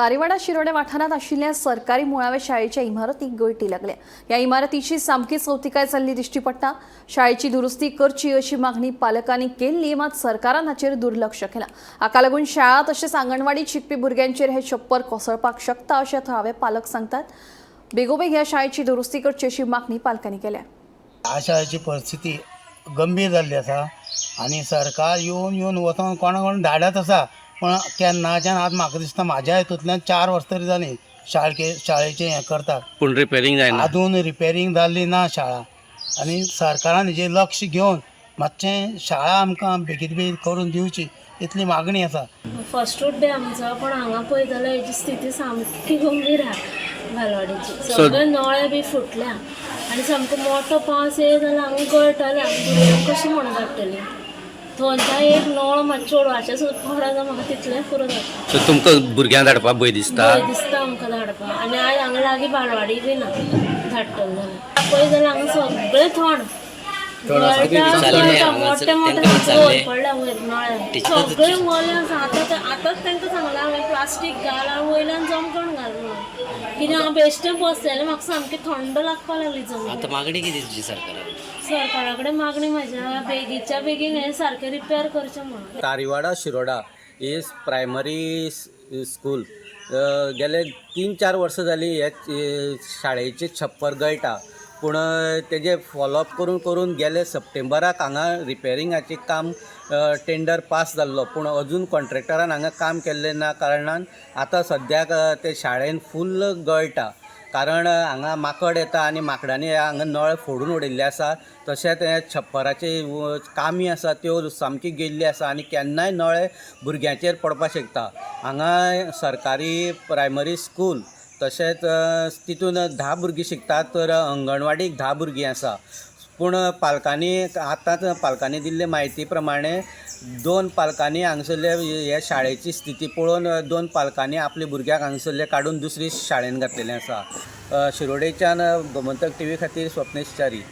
तारीवाडा शिरोडे वाठारात आशिल्ल्या सरकारी मुळाव्या शाळेच्या इमारतीक गळती लागल्या। या इमारतीची सामकी चवथीकाय जाल्ली दिश्टी पडटा। शाळेची दुरुस्ती करची अशी मागणी पालकांनी केल्ली, मात सरकारान हाचेर दुर्लक्ष केलां। हाका लागून शाळा तशेंच आंगणवाडीत शिकपी भुरग्यांचेर हे छप्पर कोसळपाक शकता अशें थळावे पालक सांगतात। बेगोबेग ह्या शाळेची दुरुस्ती करची अशी मागणी पालकांनी केल्या। ह्या शाळेची परिस्थिती गंभीर जाल्ली आसा आनी सरकार येवन वचोन कोण धाडत आसा, पण केन्नाच्यान आज म्हाका दिसता म्हाज्या हितूंतल्यान 4 वर्सां तरी जालीं शाळेचें हें करतात, पूण रिपेरिंग जायना। अजून रिपेरिंग जाल्ली ना शाळा। आनी सरकारान हेजेर लक्ष घेवन मातशें शाळा आमकां बेगीत बेगीत करून दिवची इतली मागणी आसा। फर्स्ट डे आमचो, पण हांगा पळय जाल्यार हेची स्थिती सामकी गंभीर आहा बालवाडीची। सगळे नळे बी फुटल्या आनी सामको मोठो पावस येयलो जाल्यार हांगा गळटले, भुरग्यांक कशी म्हणून धाडटली। थंयचा एक नळ मातशें उडोवपाचें सुद्दां पडत जाल्यार म्हाका तितलें पुरो जाता। सो तुमकां भुरग्यांक धाडपाक भंय दिसता? भंय दिसता आमकां धाडपाक। आनी आयज हांगा लागीं बालवाडी बी ना धाडटले जाल्यार। पळय जाल्यार हांगा सगळें थंड मोठे मोठे पडल्या वयर नळ्यान, सगळे वले आसा। आतांच तांकां सांगलां हांवें प्लास्टीक घाल आनी वयल्यान जमकण घाल म्हणून, कित्याक हांव बेश्टें बसलेलें म्हाका सामकी थंड लागपाक लागली जमकण। आतां मागणी कितें तुजी सरकारान? सरकारा कडेन मागणी म्हाज्या बेगीच्या बेगीन हें सारकें रिपेर करचें म्हणून। तारीवाडा शिरोडा ही प्रायमरी स्कूल गेले 3-4 वर्सां जालीं हे शाळेचें छप्पर गळटा, पूण तेजे फॉलोअप करून गेले सप्टेंबराक हांगा रिपेरिंगाचें काम टेंडर पास जाल्लो, पूण अजून कॉन्ट्रॅक्टरान हांगा काम केल्लें ना कारणान आतां सद्याक ते शाळेन फुल्ल गळटा। कारण हांगा माकड येता आनी माकडांनी हांगा नळ फोडून उडयल्ले आसा। तशेंच हे छप्पराचे कामी आसा त्यो सामकी गेल्ली आसा आनी केन्नाय नळे भुरग्यांचेर पडपाक शकता। हांगा सरकारी प्रायमरी स्कूल तशेंच तितून 10 भुरगीं शिकतात, तर अंगणवाडीक 10 भुरगीं आसा। पूण आतांच पालकांनी दिल्ले म्हायती प्रमाणे 2 पालकांनी हांगसरले हे शाळेची स्थिती पळोवन 2 पालकांनी आपले भुरग्याक हांगसरले काडून दुसरी शाळेन घातलेलें आसा। शिरोडेच्यान गोमंतक TV खातीर स्वप्नेश च्यारी।